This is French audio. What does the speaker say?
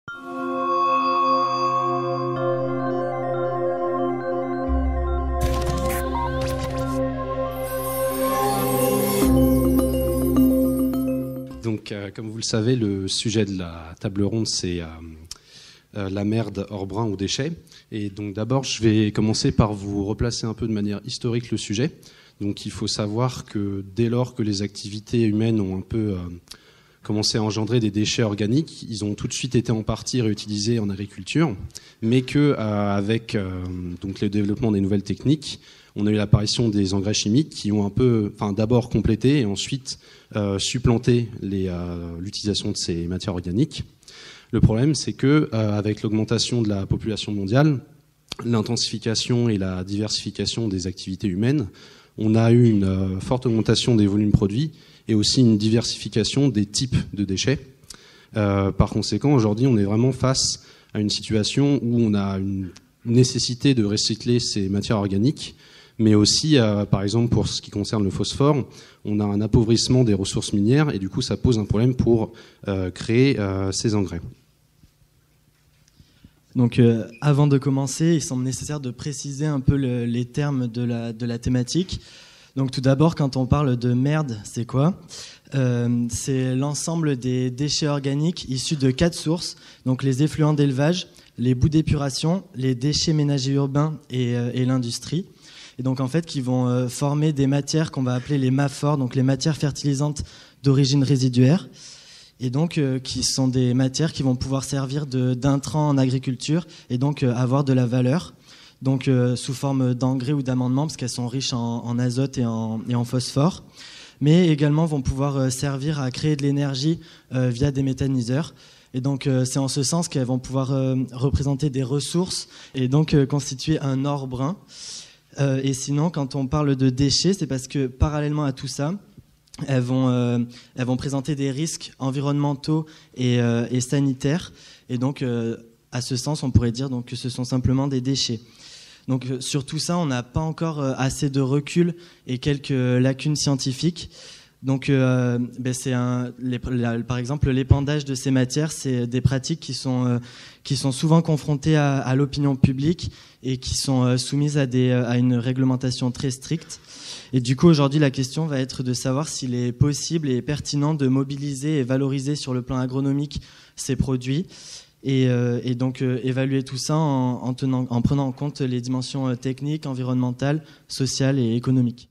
Donc, comme vous le savez, le sujet de la table ronde, c'est la merde hors brun ou déchets. Et donc, d'abord, je vais commencer par vous replacer un peu de manière historique le sujet. Donc, il faut savoir que dès lors que les activités humaines ont un peu commencé à engendrer des déchets organiques, ils ont tout de suite été en partie réutilisés en agriculture, mais qu'avec donc le développement des nouvelles techniques, on a eu l'apparition des engrais chimiques qui ont d'abord complété et ensuite supplanté l'utilisation de ces matières organiques. Le problème, c'est que avec l'augmentation de la population mondiale, l'intensification et la diversification des activités humaines, on a eu une forte augmentation des volumes produits et aussi une diversification des types de déchets. Par conséquent, aujourd'hui, on est vraiment face à une situation où on a une nécessité de recycler ces matières organiques, mais aussi, par exemple, pour ce qui concerne le phosphore, on a un appauvrissement des ressources minières et du coup, ça pose un problème pour créer ces engrais. Donc, avant de commencer, il semble nécessaire de préciser un peu les termes de la thématique. Donc, tout d'abord, quand on parle de merde, c'est quoi ? C'est l'ensemble des déchets organiques issus de 4 sources, donc les effluents d'élevage, les boues d'épuration, les déchets ménagers urbains et l'industrie. Et donc, en fait, qui vont former des matières qu'on va appeler les MAFOR, donc les matières fertilisantes d'origine résiduaire. Et donc qui sont des matières qui vont pouvoir servir d'intrants en agriculture et donc avoir de la valeur, donc sous forme d'engrais ou d'amendements parce qu'elles sont riches en azote et en phosphore, mais également vont pouvoir servir à créer de l'énergie via des méthaniseurs. Et donc c'est en ce sens qu'elles vont pouvoir représenter des ressources et donc constituer un or brun. Et sinon, quand on parle de déchets, c'est parce que parallèlement à tout ça, elles vont présenter des risques environnementaux et sanitaires. Et donc, à ce sens, on pourrait dire donc, que ce sont simplement des déchets. Donc, sur tout ça, on n'a pas encore assez de recul et quelques lacunes scientifiques. Donc, par exemple, l'épandage de ces matières, c'est des pratiques qui sont souvent confrontées à l'opinion publique et qui sont soumises à une réglementation très stricte. Et du coup, aujourd'hui, la question va être de savoir s'il est possible et pertinent de mobiliser et valoriser sur le plan agronomique ces produits et donc évaluer tout ça en prenant en compte les dimensions techniques, environnementales, sociales et économiques.